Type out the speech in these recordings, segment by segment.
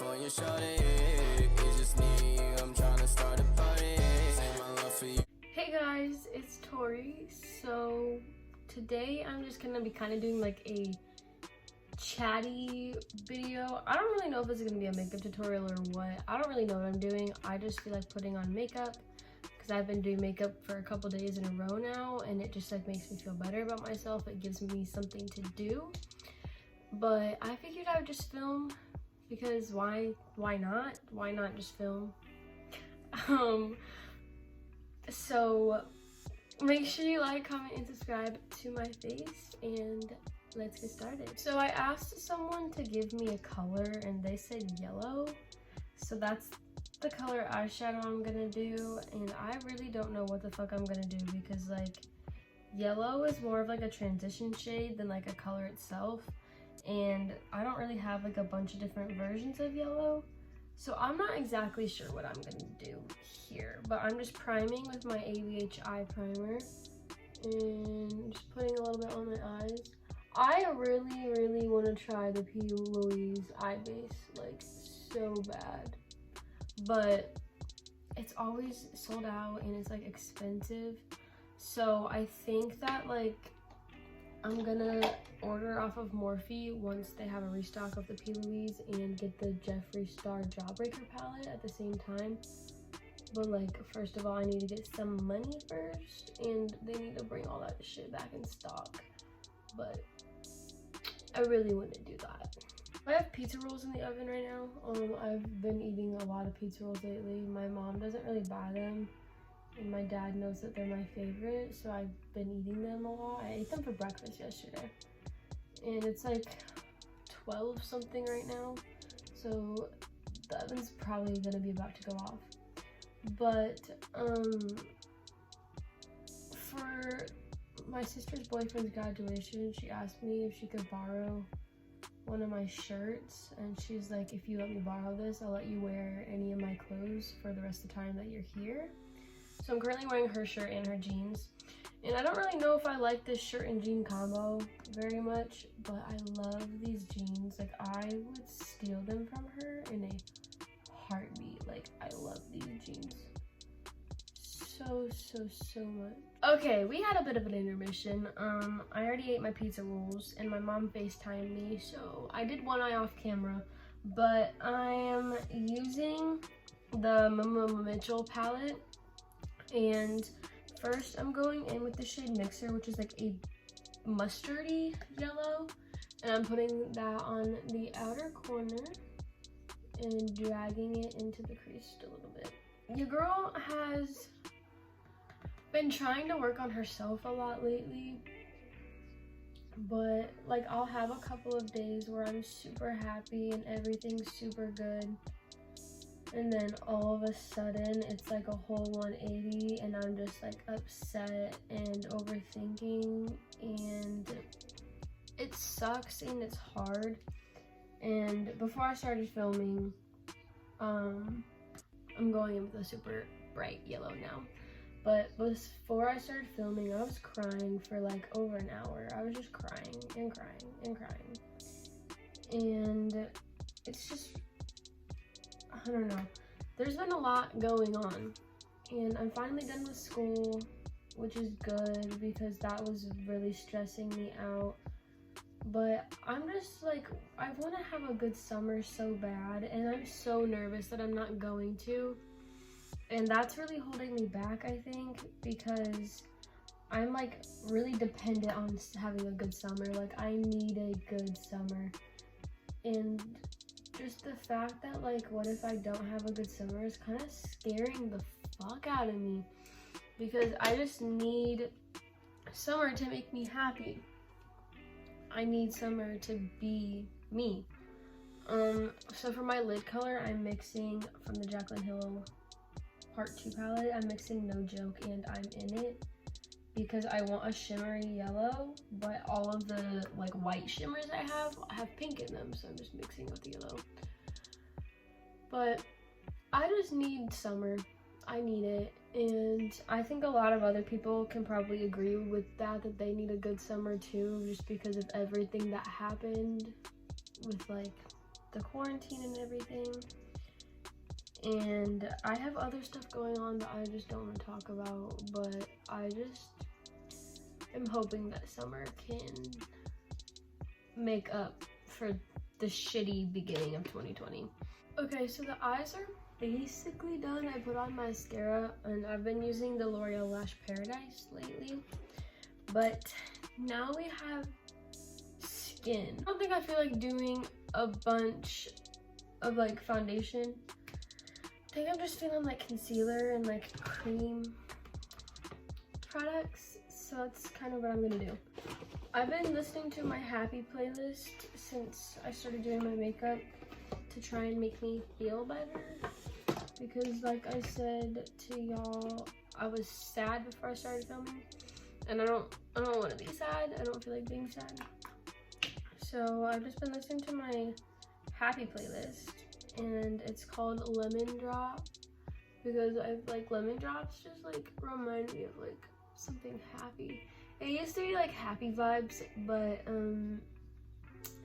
for your shorty. It's just me, I'm trying to start a party. Say my love for you. Hey guys, it's Tori. So today I'm just gonna be kind of doing like a chatty video. I don't really know if it's gonna be a makeup tutorial or what. I don't really know what I'm doing. I just feel like putting on makeup because I've been doing makeup for a couple days in a row now, and it just like makes me feel better about myself. It gives me something to do. But I figured I would just film because why not? Why not just film? So make sure you like, comment, and subscribe to my face, and let's get started. So I asked someone to give me a color and they said yellow. So that's the color eyeshadow I'm gonna do, and I really don't know what the fuck I'm gonna do because like yellow is more of like a transition shade than like a color itself, and I don't really have like a bunch of different versions of yellow. So I'm not exactly sure what I'm gonna do here, but I'm just priming with my ABH eye primer and just putting a little bit on my eyes. I really want to try the P. Louise eye base like so bad, but it's always sold out and it's like expensive. So I think that like I'm gonna order off of Morphe once they have a restock of the P. Louise and get the Jeffree Star Jawbreaker palette at the same time. But like, first of all, I need to get some money first, and they need to bring all that shit back in stock. But I really want to do that. I have pizza rolls in the oven right now. I've been eating a lot of pizza rolls lately. My mom doesn't really buy them, and my dad knows that they're my favorite, so I've been eating them a lot. I ate them for breakfast yesterday, and it's like 12 something right now, so the oven's probably gonna be about to go off. But for my sister's boyfriend's graduation, she asked me if she could borrow one of my shirts, and she's like, if you let me borrow this, I'll let you wear any of my clothes for the rest of the time that you're here. So I'm currently wearing her shirt and her jeans, and I don't really know if I like this shirt and jean combo very much, but I love these jeans. Like, I would steal them from her in a heartbeat. Like, I love these jeans so much. Okay, we had a bit of an intermission. I already ate my pizza rolls and my mom FaceTimed me, so I did one eye off camera, but I am using the Mitchell palette. And first I'm going in with the shade Mixer, which is like a mustardy yellow, and I'm putting that on the outer corner and dragging it into the crease a little bit. Your girl has been trying to work on herself a lot lately, but like I'll have a couple of days where I'm super happy and everything's super good, and then all of a sudden it's like a whole 180 and I'm just like upset and overthinking, and it sucks and it's hard. And before I started filming, I'm going in with a super bright yellow now, but before I started filming I was crying for like over an hour. I was just crying and crying and crying, and it's just, I don't know, there's been a lot going on, and I'm finally done with school, which is good because that was really stressing me out. But I'm just like, I want to have a good summer so bad, and I'm so nervous that I'm not going to, and that's really holding me back, I think, because I'm like really dependent on having a good summer. Like, I need a good summer, and just the fact that like, what if I don't have a good summer is kind of scaring the fuck out of me, because I just need summer to make me happy. I need summer to be me. So for my lid color, I'm mixing from the Jaclyn Hill Part 2 palette. I'm mixing No Joke and I'm In It because I want a shimmery yellow, but all of the like white shimmers I have pink in them, so I'm just mixing with the yellow. But I just need summer. I need it, and I think a lot of other people can probably agree with that they need a good summer too, just because of everything that happened with like the quarantine and everything. And I have other stuff going on that I just don't want to talk about, but I just am hoping that summer can make up for the shitty beginning of 2020. Okay, so the eyes are basically done. I put on mascara and I've been using the L'Oreal Lash Paradise lately, but now we have skin. I don't think I feel like doing a bunch of like foundation. I think I'm just feeling like concealer and like cream products, so that's kind of what I'm gonna do. I've been listening to my happy playlist since I started doing my makeup to try and make me feel better, because like I said to y'all, I was sad before I started filming, and I don't want to be sad. I don't feel like being sad. So I've just been listening to my happy playlist, and it's called Lemon Drop, because I like lemon drops just like remind me of like something happy. It used to be like happy vibes, but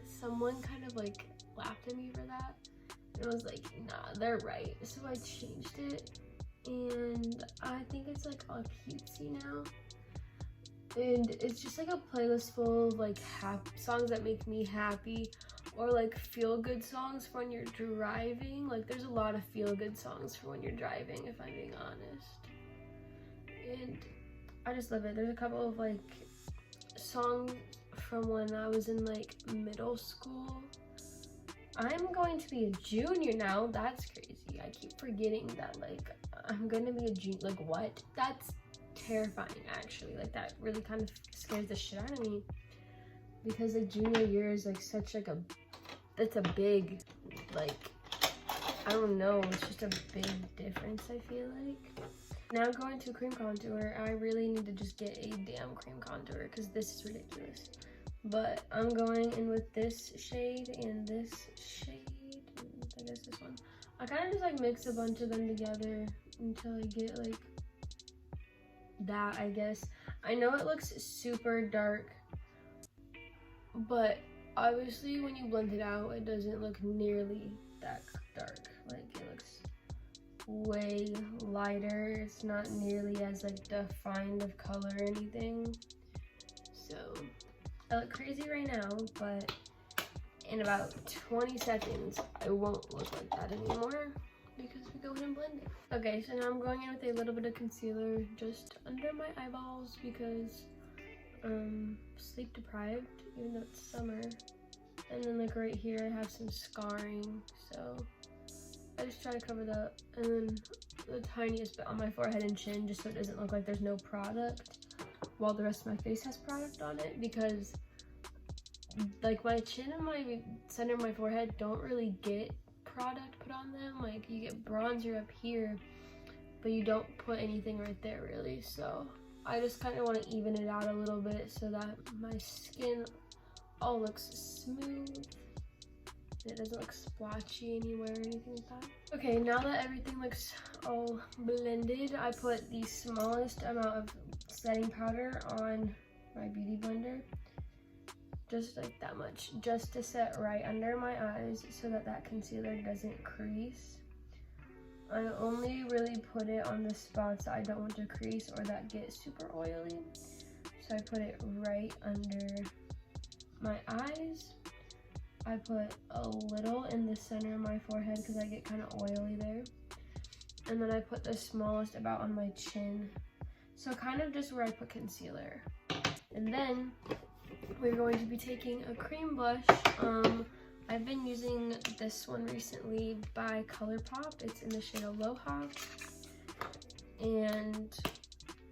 someone kind of like laughed at me for that, and I was like, nah, they're right. So I changed it, and I think it's like all cutesy now, and it's just like a playlist full of like songs that make me happy, or like feel good songs for when you're driving. Like there's a lot of feel good songs for when you're driving, if I'm being honest, and I just love it. There's a couple of like songs from when I was in like middle school. I'm going to be a junior now. That's crazy. I keep forgetting that like I'm gonna be a junior. Like what? That's terrifying actually. Like that really kind of scares the shit out of me, because like junior year is like such like it's a big, like, I don't know, it's just a big difference, I feel like. Now going to cream contour, I really need to just get a damn cream contour because this is ridiculous. But I'm going in with this shade and this shade, and I guess this one. I kind of just like mix a bunch of them together until I get like that, I guess. I know it looks super dark, but obviously when you blend it out, it doesn't look nearly that dark. Like it looks way lighter. It's not nearly as like defined of color or anything. So I look crazy right now, but in about 20 seconds I won't look like that anymore because we go ahead and blend it. Okay, so now I'm going in with a little bit of concealer just under my eyeballs because sleep deprived, even though it's summer. And then like right here I have some scarring, so I just try to cover that, and then the tiniest bit on my forehead and chin, just so it doesn't look like there's no product, while the rest of my face has product on it, because like my chin and my center of my forehead don't really get product put on them. Like you get bronzer up here, but you don't put anything right there really. So I just kind of want to even it out a little bit so that my skin all looks smooth. It doesn't look splotchy anywhere or anything like that. Okay, now that everything looks all blended, I put the smallest amount of setting powder on my beauty blender. Just like that much, just to set right under my eyes so that that concealer doesn't crease. I only really put it on the spots that I don't want to crease or that get super oily. So I put it right under my eyes. I put a little in the center of my forehead because I get kind of oily there. And then I put the smallest about on my chin. So kind of just where I put concealer. And then we're going to be taking a cream blush. I've been using this one recently by ColourPop. It's in the shade Aloha. And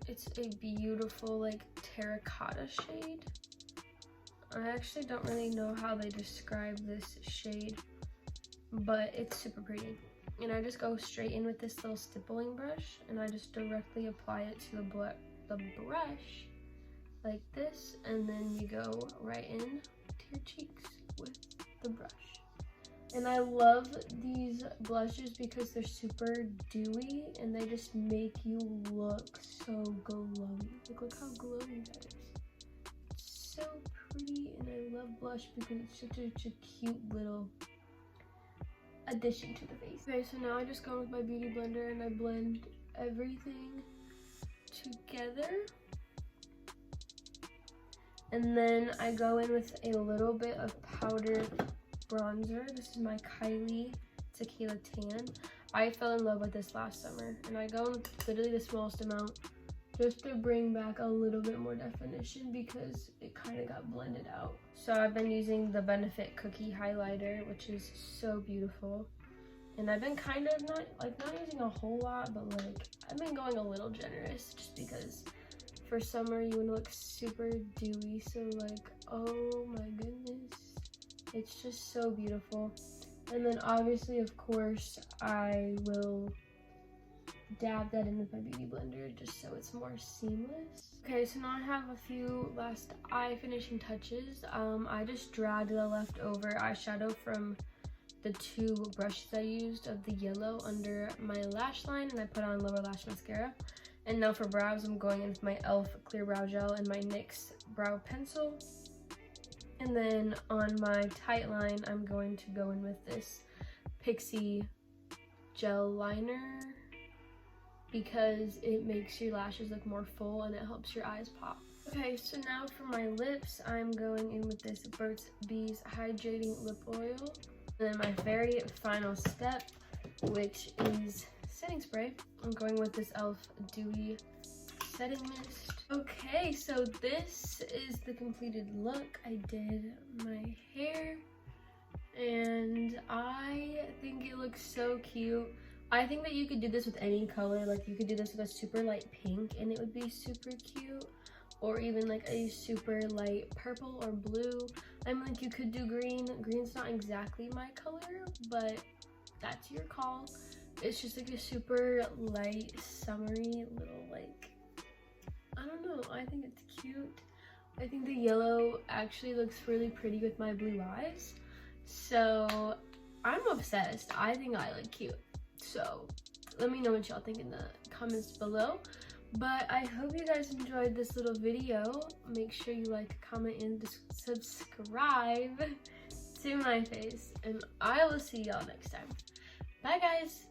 it's a beautiful like terracotta shade. I actually don't really know how they describe this shade, but it's super pretty. And I just go straight in with this little stippling brush, and I just directly apply it to the brush like this, and then you go right in to your cheeks with the brush. And I love these blushes because they're super dewy and they just make you look so glowing. Like, look how glowing that is. So pretty, and I love blush because it's such a cute little addition to the face. Okay, so now I just go with my beauty blender and I blend everything together. And then I go in with a little bit of powdered bronzer. This is my Kylie Tequila Tan. I fell in love with this last summer, and I go in with literally the smallest amount just to bring back a little bit more definition because it kind of got blended out. So I've been using the Benefit Cookie Highlighter, which is so beautiful. And I've been kind of not using a whole lot, but like I've been going a little generous just because for summer you want to look super dewy. So like, oh my goodness, it's just so beautiful. And then obviously, of course, I will dab that in with my beauty blender just so it's more seamless. Okay, so now I have a few last eye finishing touches. I just dragged the leftover eyeshadow from the two brushes I used of the yellow under my lash line, and I put on lower lash mascara. And now for brows, I'm going in with my e.l.f. clear brow gel and my NYX brow pencil. And then on my tight line, I'm going to go in with this Pixie gel liner because it makes your lashes look more full and it helps your eyes pop. Okay, so now for my lips, I'm going in with this Burt's Bees Hydrating Lip Oil. And then my very final step, which is setting spray. I'm going with this e.l.f. Dewy Setting Mist. Okay, so this is the completed look. I did my hair and I think it looks so cute. I think that you could do this with any color. Like you could do this with a super light pink and it would be super cute, or even like a super light purple or blue. I mean, like you could do green. Green's not exactly my color, but that's your call. It's just like a super light summery little like, I don't know, I think it's cute. I think the yellow actually looks really pretty with my blue eyes. So I'm obsessed. I think I look cute. So let me know what y'all think in the comments below. But I hope you guys enjoyed this little video. Make sure you like, comment, and subscribe to my face. And I will see y'all next time. Bye guys.